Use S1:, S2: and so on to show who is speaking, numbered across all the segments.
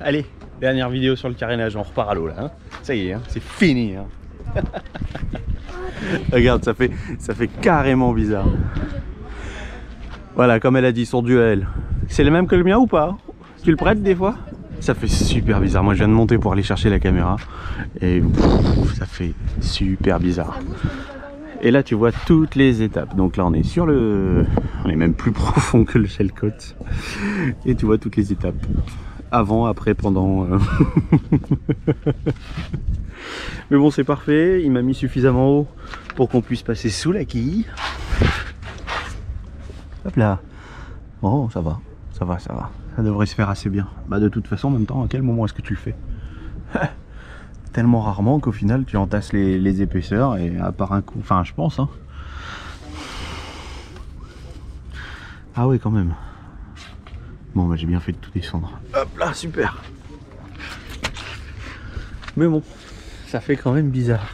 S1: allez, dernière vidéo sur le carénage, on repart à l'eau là. Hein. Ça y est, hein, c'est fini. Hein. Regarde, ça fait carrément bizarre. Voilà, comme elle a dit, son duel. C'est le même que le mien ou pas? Tu le prêtes des fois? Ça fait super bizarre. Moi, je viens de monter pour aller chercher la caméra. Et ça fait super bizarre. Et là, tu vois toutes les étapes. Donc là, on est sur le... On est même plus profond que le Chalcotes. Et tu vois toutes les étapes. Avant, après, pendant... Mais bon, c'est parfait. Il m'a mis suffisamment haut pour qu'on puisse passer sous la quille. Hop là. Bon, ça va. Ça va, ça va. Ça devrait se faire assez bien. Bah de toute façon, en même temps, à quel moment est-ce que tu le fais? Tellement rarement qu'au final, tu entasses les épaisseurs et à part un coup... Enfin, je pense, hein. Ah oui, quand même. Bon, bah j'ai bien fait de tout descendre. Hop là, super. Mais bon, ça fait quand même bizarre.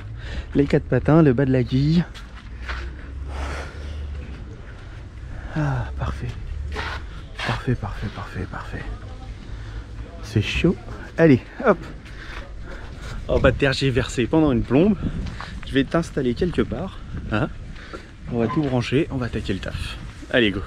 S1: Les 4 patins, le bas de la quille. Ah, parfait. Parfait, parfait, parfait, parfait. C'est chaud. Allez, hop. On va tergiverser pendant une plombe. Je vais t'installer quelque part. Hein, on va tout brancher, on va attaquer le taf. Allez, go.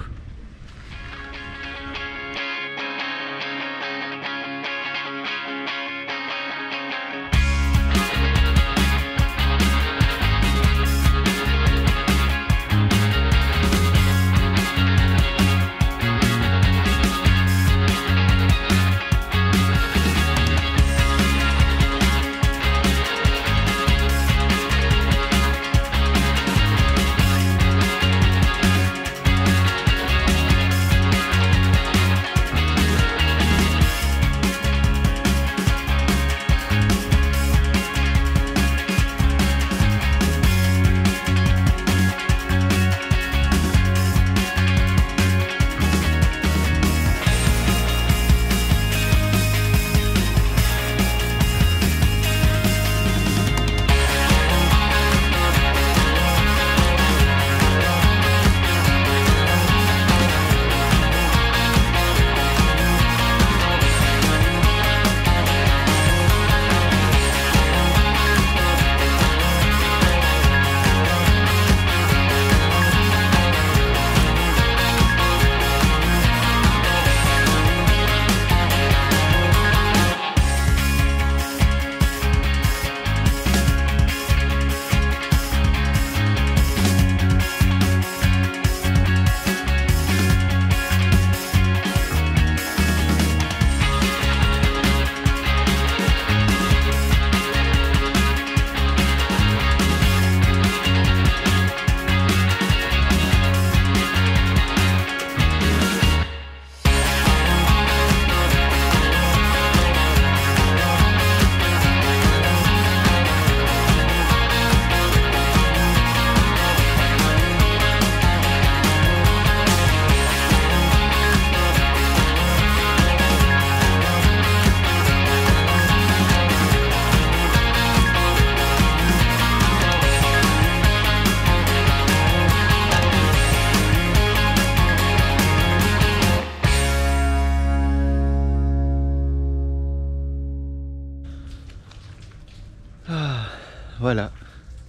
S1: Voilà,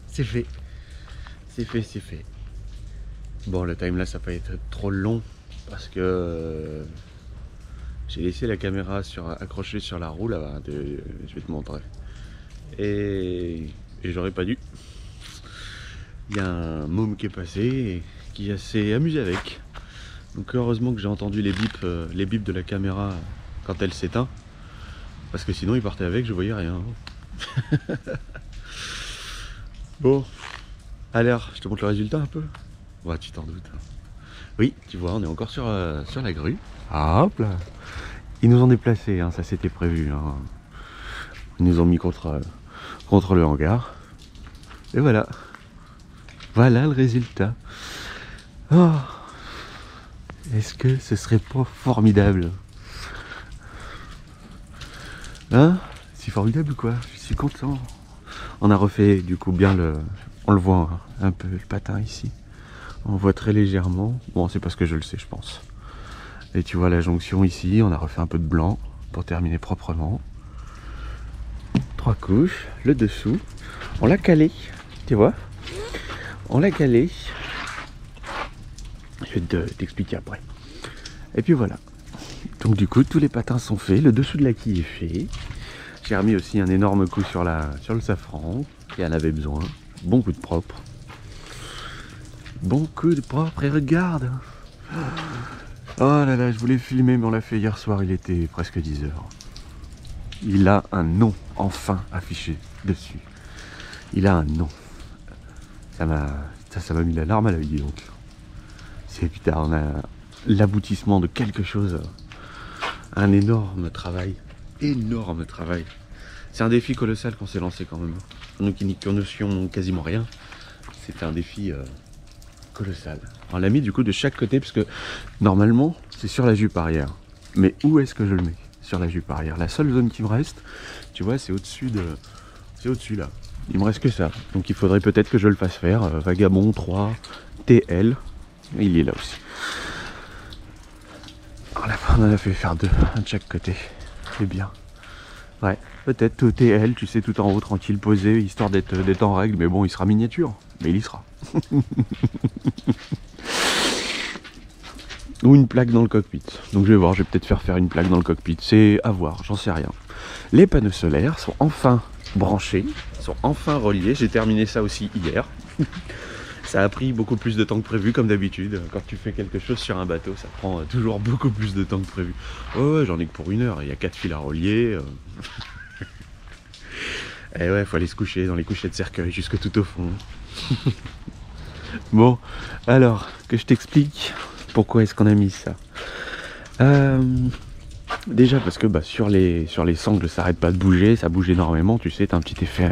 S1: c'est fait. C'est fait, c'est fait. Bon, le time là, ça va pas être trop long parce que j'ai laissé la caméra accrochée sur la roue là. Je vais te montrer. Et j'aurais pas dû. Il y a un môme qui est passé et qui s'est amusé avec. Donc heureusement que j'ai entendu les bips de la caméra quand elle s'éteint. Parce que sinon il partait avec, je voyais rien. Bon, alors, je te montre le résultat un peu. Ouais, tu t'en doutes. Oui, tu vois, on est encore sur la grue. Ah, hop là. Ils nous ont déplacé, hein, ça c'était prévu. Hein. Ils nous ont mis contre le hangar. Et voilà. Voilà le résultat. Oh. Est-ce que ce serait pas formidable? Hein? C'est formidable ou quoi? Je suis content. On a refait du coup bien on le voit hein, un peu le patin ici. On voit très légèrement. Bon, c'est parce que je le sais, je pense. Et tu vois la jonction ici, on a refait un peu de blanc. pour terminer proprement. 3 couches, le dessous. On l'a calé, tu vois. On l'a calé. Je vais t'expliquer après. Et puis voilà. Donc du coup, tous les patins sont faits. Le dessous de la quille est fait. J'ai remis aussi un énorme coup sur le safran. Qui en avait besoin. Bon coup de propre. Bon coup de propre. Et regarde. Oh là là, je voulais filmer, mais on l'a fait hier soir. Il était presque 10 h. Il a un nom enfin affiché dessus. Il a un nom. Ça m'a mis la larme à l'œil, donc. C'est putain, on a l'aboutissement de quelque chose. Un énorme travail. Énorme travail. C'est un défi colossal qu'on s'est lancé quand même. Nous qui n'y connaissions quasiment rien. C'était un défi colossal. On l'a mis du coup de chaque côté parce que normalement c'est sur la jupe arrière. Mais où est-ce que je le mets? Sur la jupe arrière. La seule zone qui me reste, tu vois, c'est au-dessus de. C'est au-dessus là. Il me reste que ça. Donc il faudrait peut-être que je le fasse faire. Vagabond 3 TL. Il est là aussi. On en a fait faire 2, un de chaque côté. C'est bien. Ouais, peut-être TL, tu sais, tout en haut, tranquille, posé, histoire d'être en règle. Mais bon, il sera miniature. Mais il y sera. Ou une plaque dans le cockpit. Donc je vais voir, je vais peut-être faire une plaque dans le cockpit. C'est à voir, j'en sais rien. Les panneaux solaires sont enfin branchés, sont enfin reliés. J'ai terminé ça aussi hier. Ça a pris beaucoup plus de temps que prévu, comme d'habitude. Quand tu fais quelque chose sur un bateau, ça prend toujours beaucoup plus de temps que prévu. Ouais, j'en ai que pour 1 heure. Il y a 4 fils à relier. Et ouais, faut aller se coucher dans les couchettes de cercueil jusque tout au fond. Bon, alors, que je t'explique pourquoi est-ce qu'on a mis ça. Déjà parce que sur les sangles, ça n'arrête pas de bouger, ça bouge énormément, tu sais, t'as un petit effet,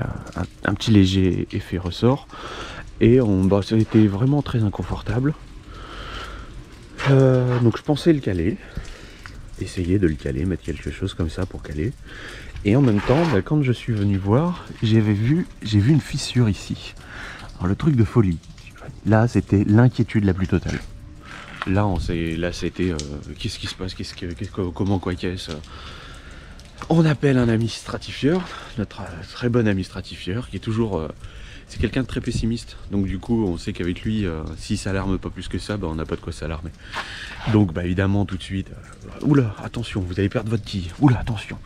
S1: un petit léger effet ressort. Et ça a été vraiment très inconfortable. Donc je pensais le caler, essayer de le caler, mettre quelque chose comme ça pour caler. Et en même temps, quand je suis venu voir, j'ai vu une fissure ici. Alors le truc de folie, là c'était l'inquiétude la plus totale. Là c'était qu'est-ce qui se passe, comment quoi qu'est-ce. On appelle un ami stratifieur, notre très bon ami stratifieur, qui est toujours c'est quelqu'un de très pessimiste, donc du coup on sait qu'avec lui, s'il s'alarme pas plus que ça, on n'a pas de quoi s'alarmer. Donc évidemment tout de suite, oula, attention, vous allez perdre votre quille, oula, attention.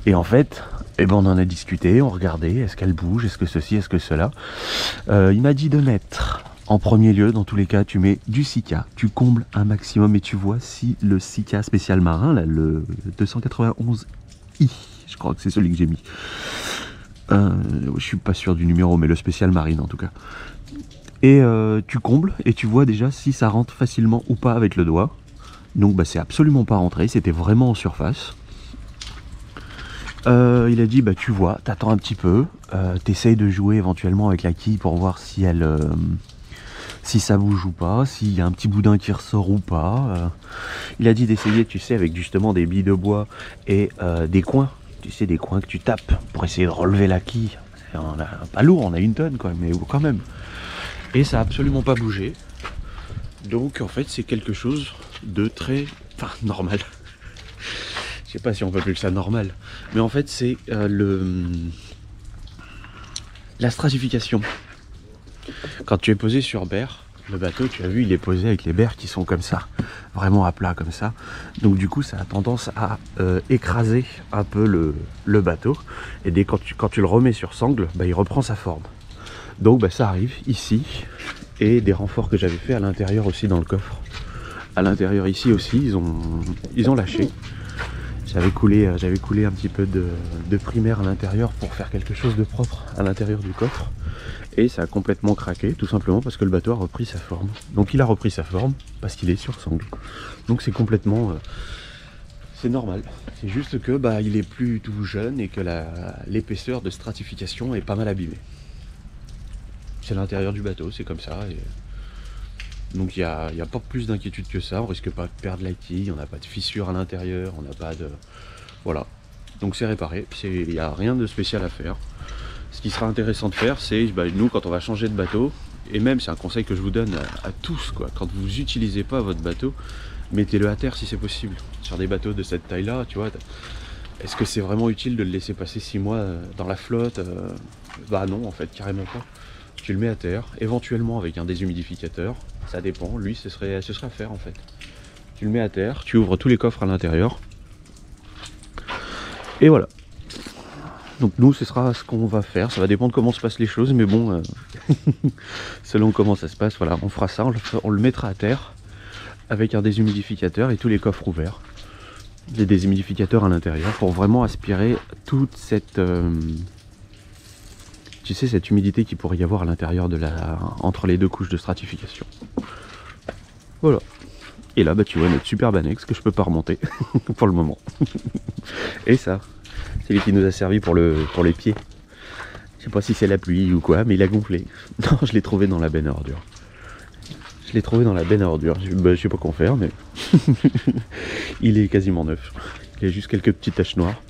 S1: Et en fait, on en a discuté, on regardait, est-ce qu'elle bouge, est-ce que ceci, est-ce que cela. Il m'a dit de mettre, en premier lieu, dans tous les cas, tu mets du Sika, tu combles un maximum et tu vois si le Sika spécial marin, là, le 291i, je crois que c'est celui que j'ai mis. Je suis pas sûr du numéro, mais le spécial marine en tout cas. Et tu combles et tu vois déjà si ça rentre facilement ou pas avec le doigt. Donc c'est absolument pas rentré, c'était vraiment en surface. Il a dit tu vois, t'attends un petit peu, t'essayes de jouer éventuellement avec la quille pour voir si si ça bouge ou pas, s'il y a un petit boudin qui ressort ou pas. Il a dit d'essayer, tu sais, avec justement des billes de bois et des coins. Tu sais, des coins que tu tapes pour essayer de relever la quille. Pas lourd, on a 1 tonne quoi, mais quand même. Et ça a absolument pas bougé. Donc en fait c'est quelque chose de très normal. Je sais pas si on peut appeler ça normal. Mais en fait c'est la stratification. Quand tu es posé sur berre, le bateau, tu as vu, il est posé avec les berres qui sont comme ça, vraiment à plat comme ça. Donc du coup, ça a tendance à écraser un peu le bateau. Et quand tu le remets sur sangle, il reprend sa forme. Donc ça arrive ici, et des renforts que j'avais fait à l'intérieur aussi dans le coffre. À l'intérieur ici aussi, ils ont lâché. J'avais coulé un petit peu de primaire à l'intérieur pour faire quelque chose de propre à l'intérieur du coffre. Et ça a complètement craqué, tout simplement parce que le bateau a repris sa forme. Donc il a repris sa forme parce qu'il est sur sangle. Donc c'est complètement... c'est normal. C'est juste que il est plus tout jeune et que l'épaisseur de stratification est pas mal abîmée. C'est l'intérieur du bateau, c'est comme ça. Donc il n'y a pas plus d'inquiétude que ça. On risque pas de perdre la quille, on n'a pas de fissure à l'intérieur, on n'a pas de... Voilà. Donc c'est réparé, il n'y a rien de spécial à faire. Ce qui sera intéressant de faire, c'est nous quand on va changer de bateau, et même c'est un conseil que je vous donne à tous, quand vous n'utilisez pas votre bateau, mettez-le à terre si c'est possible. Sur des bateaux de cette taille là, tu vois, Est-ce que c'est vraiment utile de le laisser passer 6 mois dans la flotte? Bah non, en fait, carrément pas. Tu le mets à terre, éventuellement avec un déshumidificateur, ça dépend, lui ce serait à faire en fait. Tu le mets à terre, tu ouvres tous les coffres à l'intérieur, et voilà. Donc nous ce sera ce qu'on va faire, ça va dépendre comment se passent les choses, mais bon, selon comment ça se passe, voilà, on fera ça, on le mettra à terre, avec un déshumidificateur et tous les coffres ouverts. Des déshumidificateurs à l'intérieur pour vraiment aspirer toute cette... tu sais, cette humidité qu'il pourrait y avoir à l'intérieur de entre les deux couches de stratification. Voilà. Et là, bah, tu vois notre superbe annexe que je peux pas remonter pour le moment. Et ça, c'est lui qui nous a servi pour les pieds. Je sais pas si c'est la pluie ou quoi, mais il a gonflé. Non, je l'ai trouvé dans la benne à ordures. Je l'ai trouvé dans la benne à ordures. Je sais pas quoi faire, mais il est quasiment neuf. Il a juste quelques petites taches noires.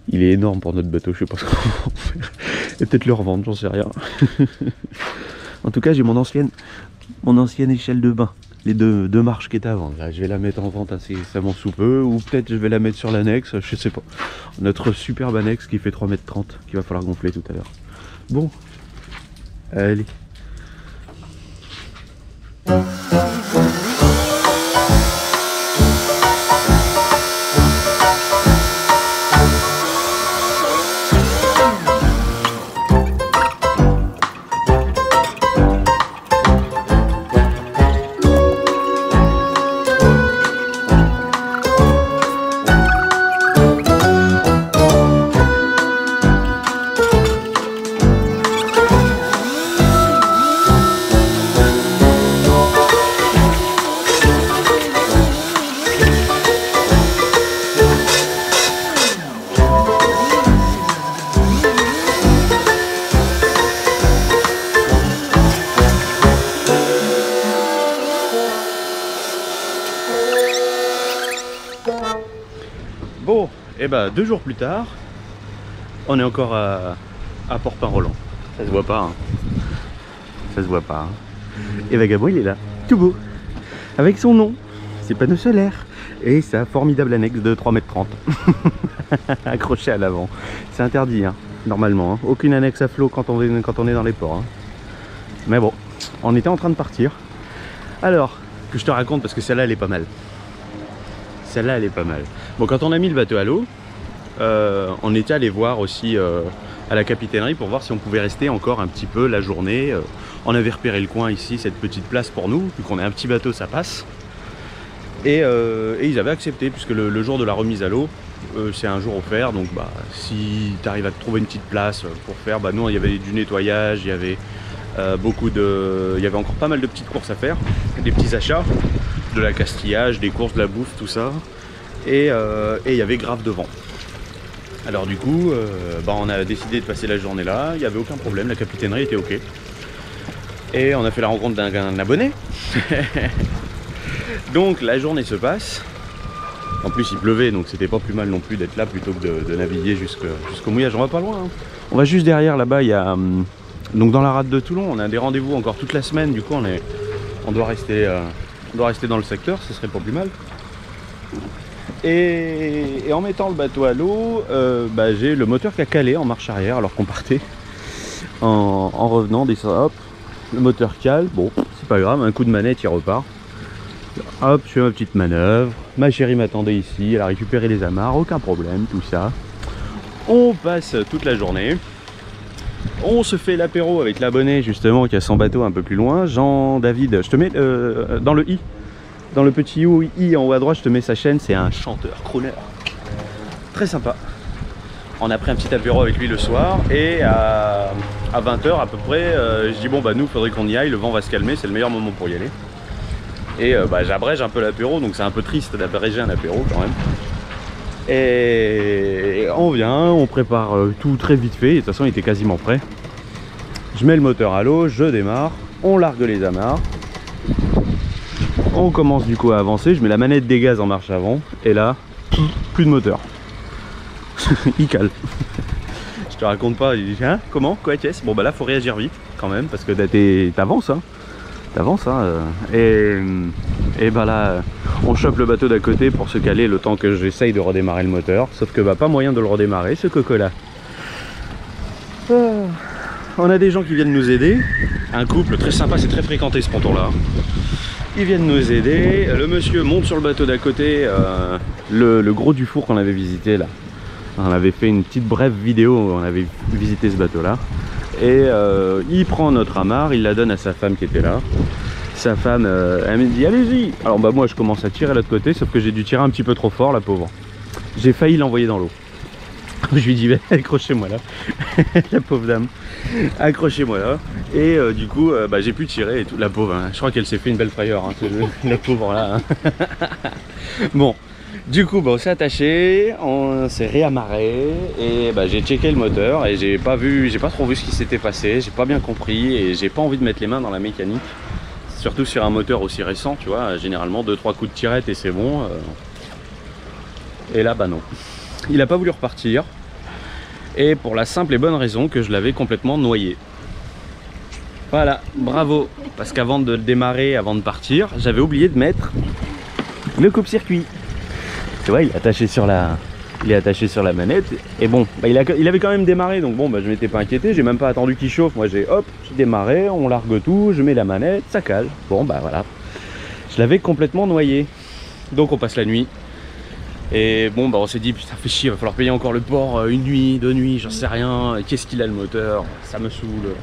S1: Il est énorme pour notre bateau, je sais pas ce qu'on va en faire. Et peut-être le revendre, j'en sais rien. En tout cas, j'ai mon ancienne échelle de bain. Les deux marches qui étaient avant. Là, je vais la mettre en vente incessamment sous peu. Ou peut-être je vais la mettre sur l'annexe, je sais pas. Notre superbe annexe qui fait 3,30 m, qu'il va falloir gonfler tout à l'heure. Bon. Allez. Bon, et bah 2 jours plus tard, on est encore à Port-Pin-Roland. Ça se voit pas, hein. Ça se voit pas. Hein. Et Vagabond, il est là, tout beau, avec son nom, ses panneaux solaires et sa formidable annexe de 3,30 m accrochée à l'avant. C'est interdit, hein, normalement. Hein. Aucune annexe à flot quand on est dans les ports. Hein. Mais bon, on était en train de partir. Alors, que je te raconte parce que celle-là, elle est pas mal. Celle-là, elle est pas mal. Bon, quand on a mis le bateau à l'eau, on était allé voir aussi à la capitainerie pour voir si on pouvait rester encore un petit peu la journée. On avait repéré le coin ici, cette petite place pour nous, vu qu'on est un petit bateau, ça passe. Et ils avaient accepté, puisque le jour de la remise à l'eau, c'est un jour offert. Donc bah, si tu arrives à te trouver une petite place pour faire, bah nous il y avait du nettoyage, il y avait il y avait encore pas mal de petites courses à faire, des petits achats, de l'accastillage, des courses, de la bouffe, tout ça. Et il y avait grave de vent. Alors du coup, bah, on a décidé de passer la journée là, il n'y avait aucun problème, la capitainerie était ok. Et on a fait la rencontre d'un abonné. Donc la journée se passe. En plus il pleuvait, donc c'était pas plus mal non plus d'être là plutôt que de naviguer jusqu'au mouillage. On va pas loin, hein. On va juste derrière là-bas, il y a... donc dans la rade de Toulon, on a des rendez-vous encore toute la semaine, du coup on doit rester dans le secteur, ce serait pas plus mal. Et en mettant le bateau à l'eau, bah, j'ai le moteur qui a calé en marche arrière alors qu'on partait. En revenant, hop, le moteur cale, bon c'est pas grave, un coup de manette il repart. Hop, je fais ma petite manœuvre, ma chérie m'attendait ici, elle a récupéré les amarres, aucun problème, tout ça. On passe toute la journée. On se fait l'apéro avec l'abonné justement qui a son bateau un peu plus loin, Jean-David, je te mets dans le i. Dans le petit i en haut à droite, je te mets sa chaîne, c'est un chanteur, crooner. Très sympa. On a pris un petit apéro avec lui le soir et à 20 h à peu près, je dis bon bah nous, faudrait qu'on y aille, le vent va se calmer, c'est le meilleur moment pour y aller. Et bah, j'abrège un peu l'apéro, donc c'est un peu triste d'abréger un apéro quand même. Et on vient, on prépare tout très vite fait, et de toute façon il était quasiment prêt. Je mets le moteur à l'eau, je démarre, on largue les amarres. On commence du coup à avancer, je mets la manette des gaz en marche avant, et là, plus de moteur. Il cale. Je te raconte pas, il dit hein, comment, quoi qu'est-ce? Bon bah là faut réagir vite quand même, parce que t'avances hein. T'avances hein. Et bah là, On chope le bateau d'à côté pour se caler le temps que j'essaye de redémarrer le moteur. Sauf que bah, pas moyen de le redémarrer ce coco-là. On a des gens qui viennent nous aider. Un couple très sympa, c'est très fréquenté ce ponton-là. Ils viennent nous aider. Le monsieur monte sur le bateau d'à côté, le gros du four qu'on avait visité là. On avait fait une petite brève vidéo, on avait visité ce bateau-là. Et il prend notre amarre, il la donne à sa femme qui était là. Sa femme, elle me dit allez-y. Alors bah moi je commence à tirer de l'autre côté, sauf que j'ai dû tirer un petit peu trop fort, la pauvre. J'ai failli l'envoyer dans l'eau. Je lui dis accrochez-moi là. La pauvre dame. Accrochez-moi là. Et du coup bah, j'ai pu tirer et tout. La pauvre, hein. Je crois qu'elle s'est fait une belle frayeur, hein, la pauvre là. Hein. Bon. Du coup bah, on s'est attaché, on s'est réamarré et bah, j'ai checké le moteur et j'ai pas trop vu ce qui s'était passé, j'ai pas bien compris et j'ai pas envie de mettre les mains dans la mécanique. Surtout sur un moteur aussi récent, tu vois, généralement 2-3 coups de tirette et c'est bon. Et là bah non. Il a pas voulu repartir. Et pour la simple et bonne raison que je l'avais complètement noyé. Voilà, bravo. Parce qu'avant de le démarrer, avant de partir, j'avais oublié de mettre le coupe-circuit. Tu vois, il est attaché sur la manette. Et bon, bah, il avait quand même démarré. Donc bon, bah, je m'étais pas inquiété. J'ai même pas attendu qu'il chauffe. Moi, j'ai démarré, on largue tout, je mets la manette, ça cale. Bon, bah voilà. Je l'avais complètement noyé. Donc on passe la nuit. Et bon, bah on s'est dit, putain, fait chier, va falloir payer encore le port une nuit, 2 nuits, j'en sais rien. Qu'est-ce qu'il a le moteur? Ça me saoule.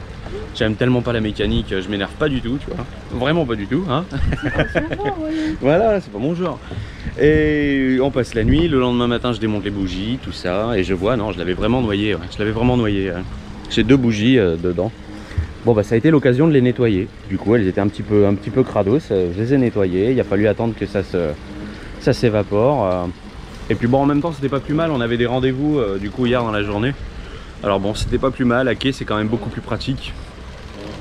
S1: J'aime tellement pas la mécanique, je m'énerve pas du tout, tu vois. Vraiment pas du tout, hein. Voilà, c'est pas mon genre. Et on passe la nuit, le lendemain matin, je démonte les bougies, tout ça. Et je vois, non, je l'avais vraiment noyé, ouais. Je l'avais vraiment noyé. Ouais. J'ai 2 bougies dedans. Bon, bah ça a été l'occasion de les nettoyer. Du coup, elles étaient un petit peu crados. Je les ai nettoyées. Il a fallu attendre que ça s'évapore. Et puis bon, en même temps c'était pas plus mal, on avait des rendez-vous du coup hier dans la journée. Alors bon, c'était pas plus mal, à quai c'est quand même beaucoup plus pratique.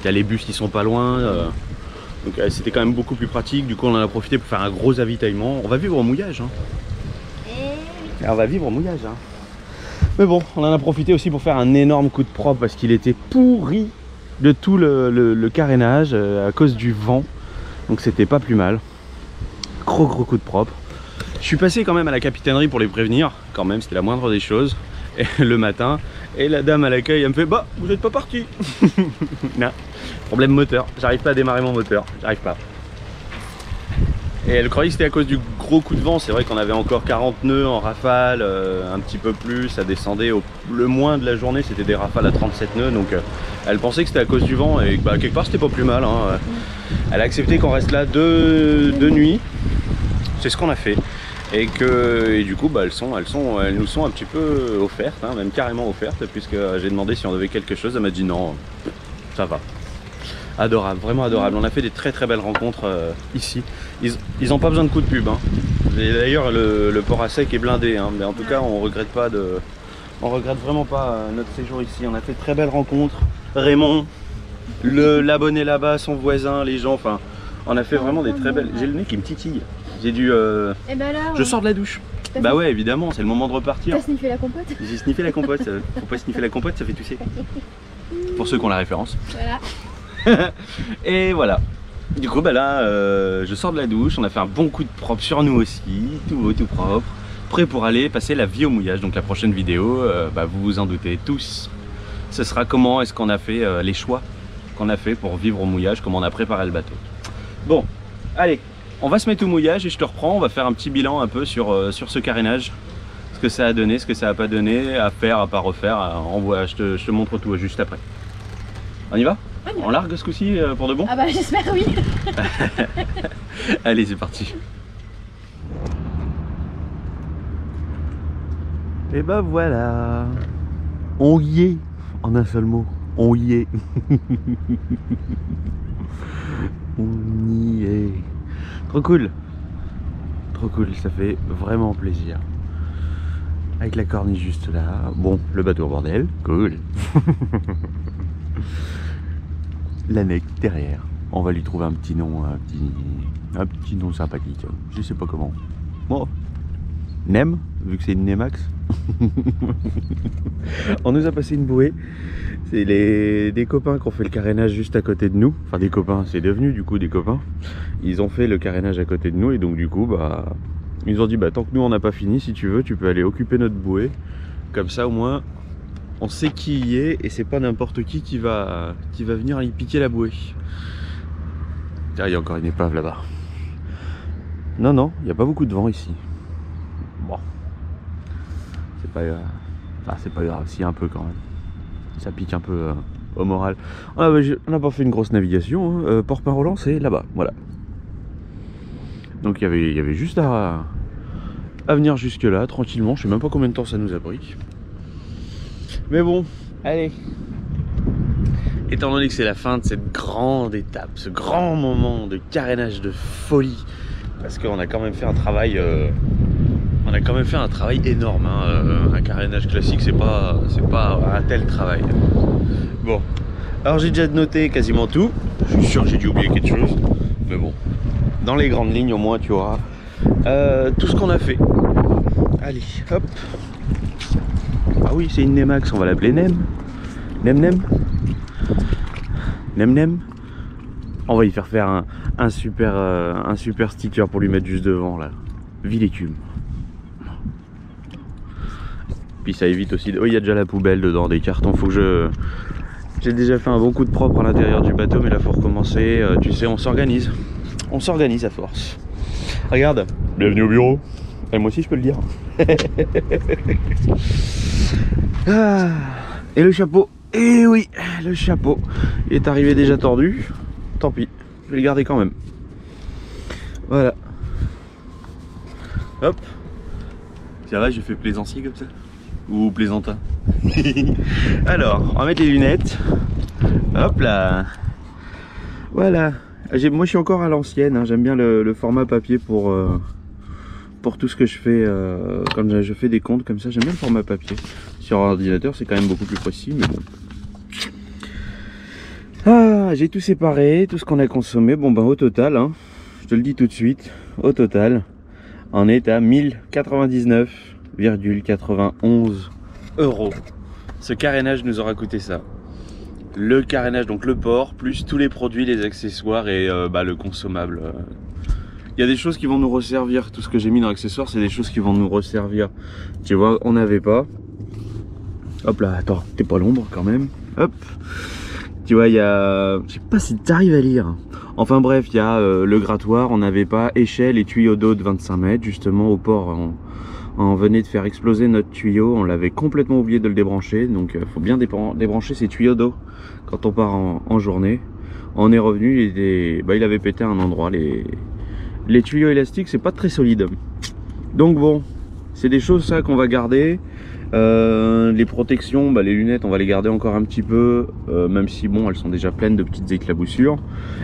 S1: Il y a les bus qui sont pas loin, donc c'était quand même beaucoup plus pratique. Du coup on en a profité pour faire un gros avitaillement. On va vivre au mouillage, hein. Et on va vivre au mouillage, hein. Mais bon, on en a profité aussi pour faire un énorme coup de propre parce qu'il était pourri de tout le carénage à cause du vent. Donc c'était pas plus mal. Gros coup de propre. Je suis passé quand même à la capitainerie pour les prévenir, quand même, c'était la moindre des choses, et, le matin, et la dame à l'accueil, elle me fait « Bah, vous n'êtes pas parti !» Non, problème moteur, j'arrive pas à démarrer mon moteur, j'arrive pas. Et elle croyait que c'était à cause du gros coup de vent, c'est vrai qu'on avait encore 40 nœuds en rafale, un petit peu plus, ça descendait, le moins de la journée c'était des rafales à 37 nœuds, donc elle pensait que c'était à cause du vent, et bah, quelque part c'était pas plus mal, hein. Elle a accepté qu'on reste là deux nuits, c'est ce qu'on a fait. Et du coup bah, elles nous sont un petit peu offertes, hein, même carrément offertes, puisque j'ai demandé si on devait quelque chose, elle m'a dit non, ça va. Adorable, vraiment adorable. On a fait des très belles rencontres ici. Ils n'ont pas besoin de coup de pub, hein. D'ailleurs le port à sec est blindé, hein, mais en tout cas on regrette vraiment pas notre séjour ici. On a fait de très belles rencontres. Raymond, l'abonné là-bas, son voisin, les gens, enfin on a fait vraiment des très belles. J'ai le nez qui me titille. J'ai dû.
S2: Et bah là,
S1: je sors de la douche. Bah ouais, évidemment, c'est le moment de repartir.
S2: T'as sniffé la compote?
S1: J'ai sniffé la compote. Faut pas sniffer la compote, ça fait tousser. Pour ceux qui ont la référence.
S2: Voilà.
S1: Et voilà. Du coup, bah là, je sors de la douche. On a fait un bon coup de propre sur nous aussi. Tout beau, tout propre. Prêt pour aller passer la vie au mouillage. Donc la prochaine vidéo, bah, vous vous en doutez tous. Ce sera comment est-ce qu'on a fait les choix qu'on a fait pour vivre au mouillage, comment on a préparé le bateau. Bon, allez. On va se mettre au mouillage et je te reprends, on va faire un petit bilan un peu sur ce carénage. Ce que ça a donné, ce que ça n'a pas donné, à faire, à pas refaire. Je te montre tout juste après. On y va? On largue ce coup-ci pour de bon?
S2: Ah bah j'espère oui.
S1: Allez, c'est parti. Et bah voilà. On y est, en un seul mot. On y est. On y est. Trop cool, ça fait vraiment plaisir. Avec la corniche juste là. Bon, le bateau au bordel, cool. L'annexe derrière. On va lui trouver un petit nom, un petit nom sympathique. Je sais pas comment. Bon, Nem, vu que c'est une Nemax. On nous a passé une bouée. C'est des copains qui ont fait le carénage juste à côté de nous. Enfin des copains, c'est devenu du coup des copains. Ils ont fait le carénage à côté de nous et donc du coup bah ils nous ont dit bah tant que nous on n'a pas fini, si tu veux tu peux aller occuper notre bouée. Comme ça au moins on sait qui y est et c'est pas n'importe qui va venir y piquer la bouée. Là il y a encore une épave là-bas. Non non, il n'y a pas beaucoup de vent ici. Bon. C'est pas grave. Enfin c'est pas grave, si un peu quand même. Ça pique un peu au moral. On n'a pas fait une grosse navigation. Hein. Port-Pain-Roland, c'est là-bas. Voilà. Donc il y avait juste à venir jusque là, tranquillement. Je sais même pas combien de temps ça nous a pris. Mais bon, allez. Étant donné que c'est la fin de cette grande étape, ce grand moment de carénage de folie, parce qu'on a quand même fait un travail... on a quand même fait un travail énorme, hein. Un carénage classique c'est pas un tel travail. Bon, alors j'ai déjà noté quasiment tout, je suis sûr que j'ai dû oublier quelque chose, mais bon, dans les grandes lignes au moins tu auras tout ce qu'on a fait. Allez, hop. Ah oui c'est une Nemax, on va l'appeler Nem. Nem. On va y faire un super sticker pour lui mettre juste devant là. Villécume. Puis ça évite aussi de... Oh il y a déjà la poubelle dedans, des cartons, faut que je... J'ai déjà fait un bon coup de propre à l'intérieur du bateau, mais là faut recommencer, tu sais on s'organise. On s'organise à force. Regarde, bienvenue au bureau. Et moi aussi je peux le dire. Ah, et le chapeau. Et oui, le chapeau il est arrivé déjà tordu. Tant pis, je vais le garder quand même. Voilà. Hop. Ça va, j'ai fait plaisancier comme ça? Ou plaisantin? Alors, on va mettre les lunettes. Hop là. Voilà. Moi je suis encore à l'ancienne, hein. J'aime bien le format papier pour tout ce que je fais. Quand je fais des comptes comme ça, j'aime bien le format papier. Sur ordinateur c'est quand même beaucoup plus précis, mais bon. Ah, j'ai tout séparé, tout ce qu'on a consommé. Bon ben au total, hein, je te le dis tout de suite, au total, on est à 1099,91 €. Ce carénage nous aura coûté ça. Le carénage, donc le port, plus tous les produits, les accessoires et le consommable. Il y a des choses qui vont nous resservir. Tout ce que j'ai mis dans l'accessoire, c'est des choses qui vont nous resservir. Tu vois, on n'avait pas. Hop là, attends, t'es pas l'ombre quand même. Hop. Tu vois, il y a... Je sais pas si tu arrives à lire. Enfin bref, il y a le grattoir, on n'avait pas échelle et tuyau d'eau de 25 mètres. Justement, au port, on venait de faire exploser notre tuyau. On l'avait complètement oublié de le débrancher. Donc, il faut bien débrancher ces tuyaux d'eau quand on part en journée. On est revenu, il avait pété à un endroit. Les tuyaux élastiques, c'est pas très solide. Donc bon, c'est des choses ça qu'on va garder. Les protections, les lunettes on va les garder encore un petit peu, même si bon elles sont déjà pleines de petites éclaboussures.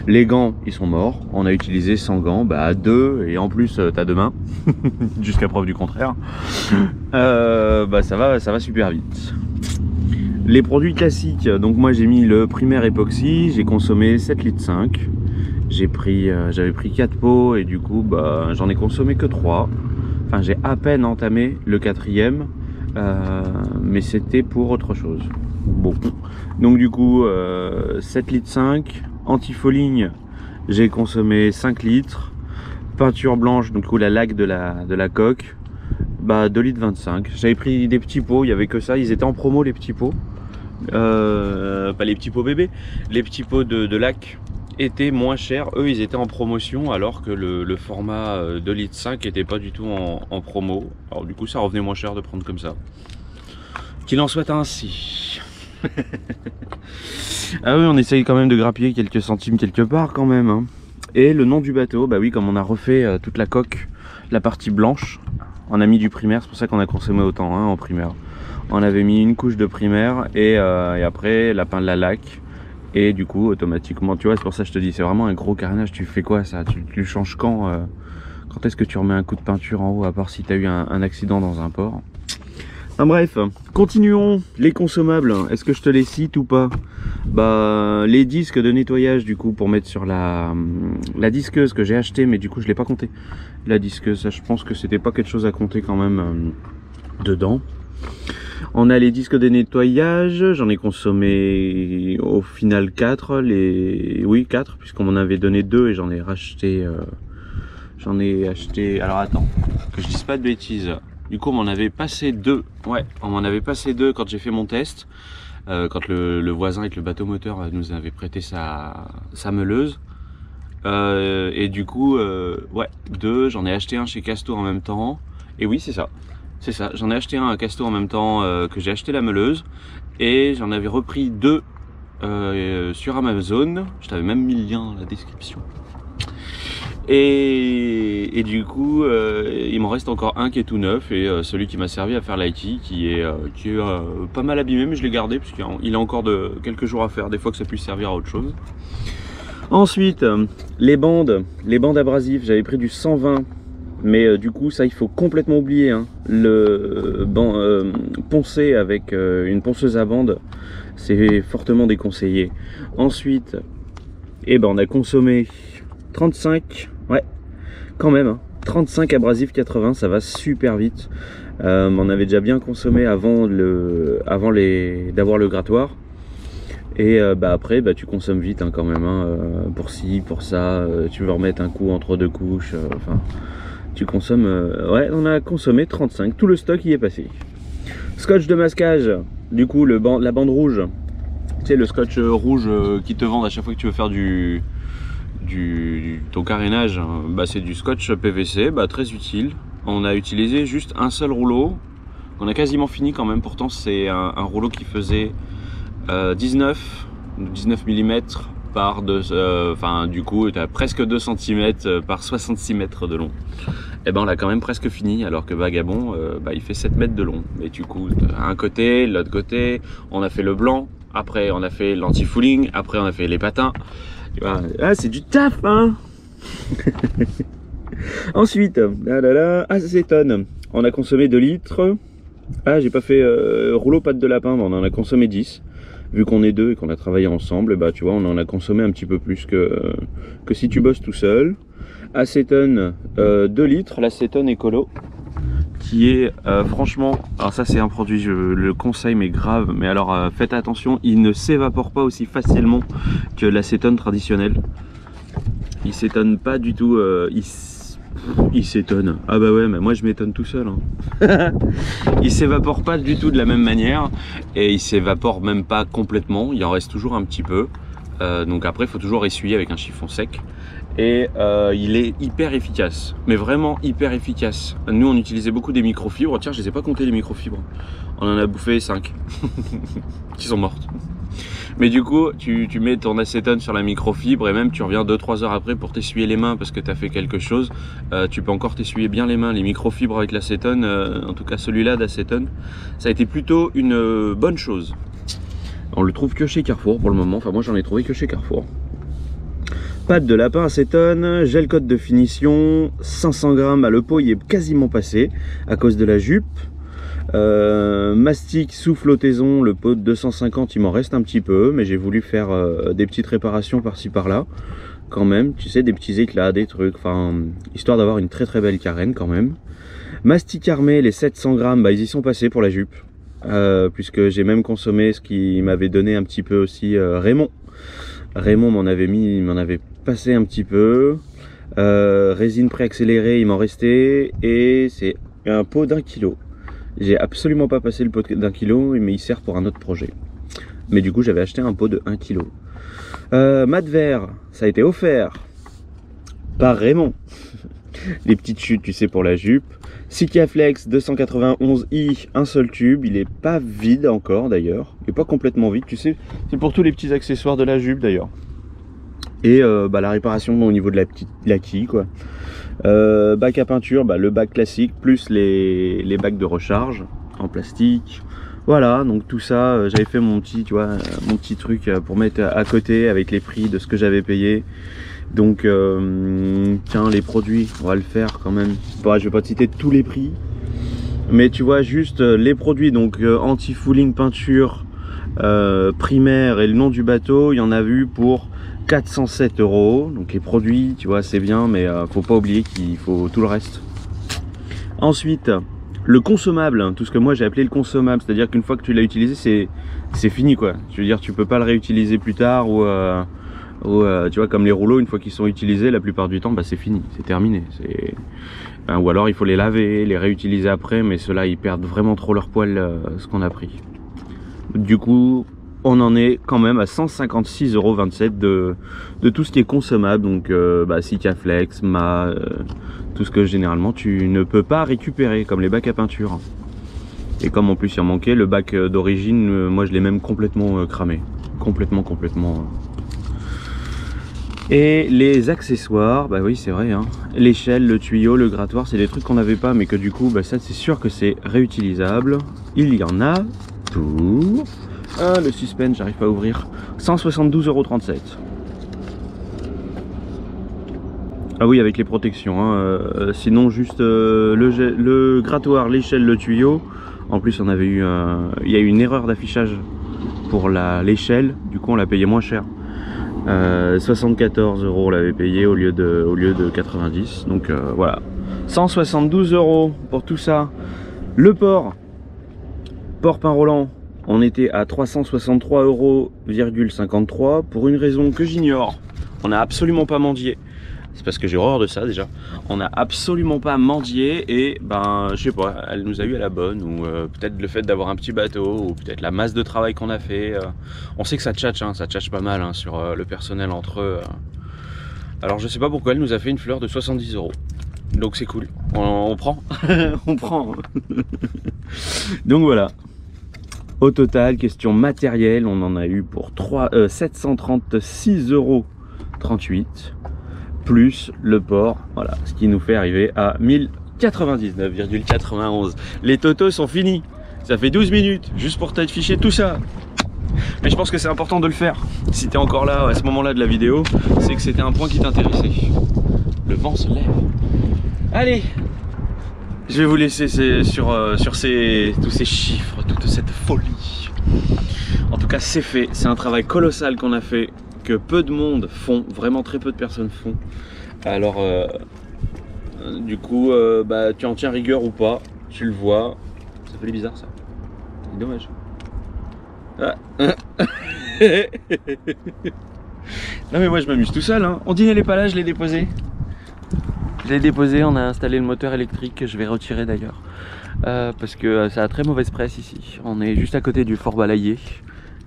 S1: Les gants ils sont morts, on a utilisé 100 gants, 2 et en plus t'as 2 mains, jusqu'à preuve du contraire. Ça va super vite. Les produits classiques, donc moi j'ai mis le primaire époxy, j'ai consommé 7,5 litres. J'avais pris 4 pots et du coup j'en ai consommé que 3. Enfin j'ai à peine entamé le 4e. Mais c'était pour autre chose. Bon, donc du coup 7,5 litres. Antifoligne j'ai consommé 5 litres. Peinture blanche, donc du coup la laque de la coque, 2,25 litres. J'avais pris des petits pots, il n'y avait que ça, ils étaient en promo les petits pots. Pas les petits pots bébés, les petits pots de laque étaient moins chers, eux ils étaient en promotion alors que le format 2,5 litres était pas du tout en promo. Alors du coup ça revenait moins cher de prendre comme ça. Qu'il en soit ainsi. Ah oui, on essaye quand même de grappiller quelques centimes quelque part quand même, hein. Et le nom du bateau, comme on a refait toute la coque, la partie blanche, on a mis du primaire, c'est pour ça qu'on a consommé autant en primaire. On avait mis une couche de primaire et après la laque. Et du coup automatiquement, tu vois, c'est pour ça que je te dis, c'est vraiment un gros carénage. Tu fais quoi ça? Tu le changes quand est-ce que tu remets un coup de peinture en haut, à part si tu as eu un accident dans un port? Ah, bref, continuons les consommables. Est-ce que je te les cite ou pas? Bah, les disques de nettoyage du coup pour mettre sur la disqueuse que j'ai acheté, mais du coup je l'ai pas compté. La disqueuse, ça, je pense que c'était pas quelque chose à compter quand même dedans. On a les disques de nettoyage, j'en ai consommé au final 4, oui 4, puisqu'on m'en avait donné 2 et j'en ai racheté, alors attends, que je dise pas de bêtises, du coup on m'en avait passé 2, ouais, on m'en avait passé 2 quand j'ai fait mon test, quand le voisin avec le bateau moteur nous avait prêté sa meuleuse, et du coup, ouais, 2, j'en ai acheté un chez Casto en même temps, et oui c'est ça. C'est ça, j'en ai acheté un à Casto en même temps que j'ai acheté la meuleuse et j'en avais repris 2 sur Amazon. Je t'avais même mis le lien dans la description. Et du coup, il m'en reste encore un qui est tout neuf et celui qui m'a servi à faire l'IT qui est pas mal abîmé, mais je l'ai gardé parce qu'il a encore quelques jours à faire, des fois que ça puisse servir à autre chose. Ensuite, les bandes abrasives, j'avais pris du 120. Mais du coup ça il faut complètement oublier hein. Le poncer avec une ponceuse à bande, c'est fortement déconseillé. Ensuite on a consommé 35, ouais quand même hein, 35 abrasifs 80, ça va super vite. On avait déjà bien consommé avant d'avoir le grattoir. Et après tu consommes vite hein, quand même hein, pour ci, pour ça, tu veux remettre un coup entre 2 couches, enfin tu consommes, ouais on a consommé 35, tout le stock y est passé. Scotch de masquage, du coup la bande rouge, tu sais le scotch rouge qui te vendent à chaque fois que tu veux faire ton carénage, bah, c'est du scotch PVC, bah, très utile. On a utilisé juste un seul rouleau, on a quasiment fini quand même, pourtant c'est un rouleau qui faisait 19 mm par enfin du coup tu as presque 2 cm par 66 mètres de long. Et ben on l'a quand même presque fini, alors que Vagabond il fait 7 mètres de long. Mais du coup un côté, l'autre côté, on a fait le blanc, après on a fait l'anti-fouling, après on a fait les patins. Ah c'est du taf hein. Ensuite, acétone, on a consommé 2 litres. Ah j'ai pas fait rouleau pâte de lapin, mais on en a consommé 10. Vu qu'on est 2 et qu'on a travaillé ensemble, bah tu vois, on en a consommé un petit peu plus que si tu bosses tout seul. Acétone, 2 litres, l'acétone écolo, qui est franchement, alors ça c'est un produit, je le conseille mais grave, mais alors faites attention, il ne s'évapore pas aussi facilement que l'acétone traditionnel. Il s'étonne pas du tout, il s'étonne. Ah bah ouais, mais moi je m'étonne tout seul hein. Il s'évapore pas du tout de la même manière et il s'évapore même pas complètement, il en reste toujours un petit peu. Donc après il faut toujours essuyer avec un chiffon sec. Et il est hyper efficace, mais vraiment hyper efficace. Nous on utilisait beaucoup des microfibres, tiens je les ai pas compté les microfibres, on en a bouffé 5 qui sont mortes. Mais du coup tu mets ton acétone sur la microfibre et même tu reviens 2-3 heures après pour t'essuyer les mains parce que tu as fait quelque chose, tu peux encore t'essuyer bien les mains. Les microfibres avec l'acétone, en tout cas celui-là d'acétone, ça a été plutôt une bonne chose. On le trouve que chez Carrefour pour le moment, enfin moi j'en ai trouvé que chez Carrefour. Pâte de lapin acétone, gel cote de finition, 500 grammes, le pot il est quasiment passé à cause de la jupe. Mastic sous flottaison, le pot de 250 il m'en reste un petit peu, mais j'ai voulu faire des petites réparations par-ci par-là quand même, tu sais, des petits éclats, des trucs, enfin histoire d'avoir une très très belle carène quand même. Mastic armé, les 700 grammes, bah, ils y sont passés pour la jupe, puisque j'ai même consommé ce qui m'avait donné un petit peu aussi Raymond m'en avait passé un petit peu. Résine préaccélérée, il m'en restait, et c'est un pot d'1 kg. J'ai absolument pas passé le pot d'1 kg, mais il sert pour un autre projet. Mais du coup j'avais acheté un pot de 1 kg. Mat vert, ça a été offert par Raymond. Les petites chutes, tu sais, pour la jupe. Sikaflex 291i, un seul tube, il est pas vide encore d'ailleurs, il est pas complètement vide, tu sais, c'est pour tous les petits accessoires de la jupe d'ailleurs. Et la réparation au niveau de la quille quoi. Bac à peinture, le bac classique plus les bacs de recharge en plastique. Voilà, donc tout ça, j'avais fait mon petit, tu vois, mon petit truc pour mettre à côté avec les prix de ce que j'avais payé. Donc tiens, les produits, on va le faire quand même. Bon, je vais pas te citer tous les prix, Mais tu vois juste les produits, donc anti-fouling peinture primaire et le nom du bateau, il y en a vu pour 407 €. Donc les produits, tu vois, c'est bien, mais faut pas oublier qu'il faut tout le reste. Ensuite, le consommable, tout ce que moi j'ai appelé le consommable, c'est-à-dire qu'une fois que tu l'as utilisé, c'est fini quoi. Je veux dire, tu peux pas le réutiliser plus tard ou tu vois, comme les rouleaux, une fois qu'ils sont utilisés, la plupart du temps, bah, c'est fini, c'est terminé. Ou alors il faut les laver, les réutiliser après, mais ceux-là ils perdent vraiment trop leur poil, ce qu'on a pris. Du coup, on en est quand même à 156,27 € de tout ce qui est consommable, donc Sikaflex, tout ce que généralement tu ne peux pas récupérer, comme les bacs à peinture. Et comme en plus il en manquait, le bac d'origine, moi je l'ai même complètement cramé. Complètement. Et les accessoires, bah oui c'est vrai, hein. L'échelle, le tuyau, le grattoir, c'est des trucs qu'on n'avait pas, mais que du coup, bah ça c'est sûr que c'est réutilisable. Il y en a pour... Ah, le suspense, j'arrive pas à ouvrir. 172,37 €. Ah oui, avec les protections, hein. Sinon juste le grattoir, l'échelle, le tuyau. En plus on avait eu il y a eu une erreur d'affichage pour l'échelle, du coup on l'a payé moins cher. 74 € on l'avait payé au lieu de 90, donc voilà, 172 € pour tout ça. Le port Pint-Roland, on était à 363,53 € pour une raison que j'ignore. On n'a absolument pas mendié. C'est parce que j'ai horreur de ça déjà. On n'a absolument pas mendié et ben je sais pas, elle nous a eu à la bonne, ou peut-être le fait d'avoir un petit bateau, ou peut-être la masse de travail qu'on a fait. On sait que ça tchatche, hein, ça tchatche pas mal hein, sur le personnel entre eux. Alors je sais pas pourquoi elle nous a fait une fleur de 70 €. Donc c'est cool, on prend. On prend. Donc voilà. Au total, question matérielle, on en a eu pour 736,38 € plus le port, voilà, ce qui nous fait arriver à 1099,91 €. Les totos sont finis, ça fait 12 minutes juste pour t'afficher tout ça. Mais je pense que c'est important de le faire. Si tu es encore là à ce moment-là de la vidéo, c'est que c'était un point qui t'intéressait. Le vent se lève. Allez, je vais vous laisser sur tous ces chiffres, toute cette folie. En tout cas, c'est fait. C'est un travail colossal qu'on a fait, que peu de monde font, vraiment très peu de personnes font. Alors, du coup, tu en tiens rigueur ou pas, tu le vois. Ça fait bizarre ça. C'est dommage. Ah. Non mais moi je m'amuse tout seul, hein. On dit elle est pas là, je l'ai déposé. Je l'ai déposé, on a installé le moteur électrique que je vais retirer d'ailleurs. Parce que ça a très mauvaise presse ici. On est juste à côté du Fort Balaillé.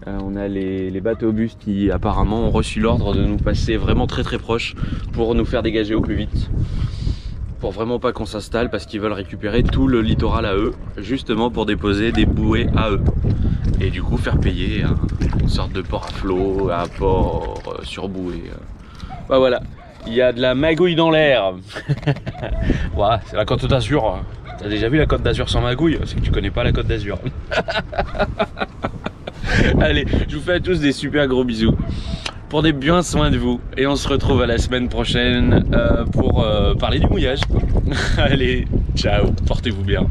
S1: On a les bateaux-bus qui apparemment ont reçu l'ordre de nous passer vraiment très proche pour nous faire dégager au plus vite. Pour vraiment pas qu'on s'installe, parce qu'ils veulent récupérer tout le littoral à eux, justement pour déposer des bouées à eux. Et du coup faire payer une sorte de port à flot, un port sur bouée. Bah voilà, il y a de la magouille dans l'air. Voilà, c'est la Côte d'Azur. T'as déjà vu la Côte d'Azur sans magouille? C'est que tu connais pas la Côte d'Azur. Allez, je vous fais à tous des super gros bisous. Prenez bien soin de vous et on se retrouve à la semaine prochaine pour parler du mouillage. Allez, ciao, portez-vous bien.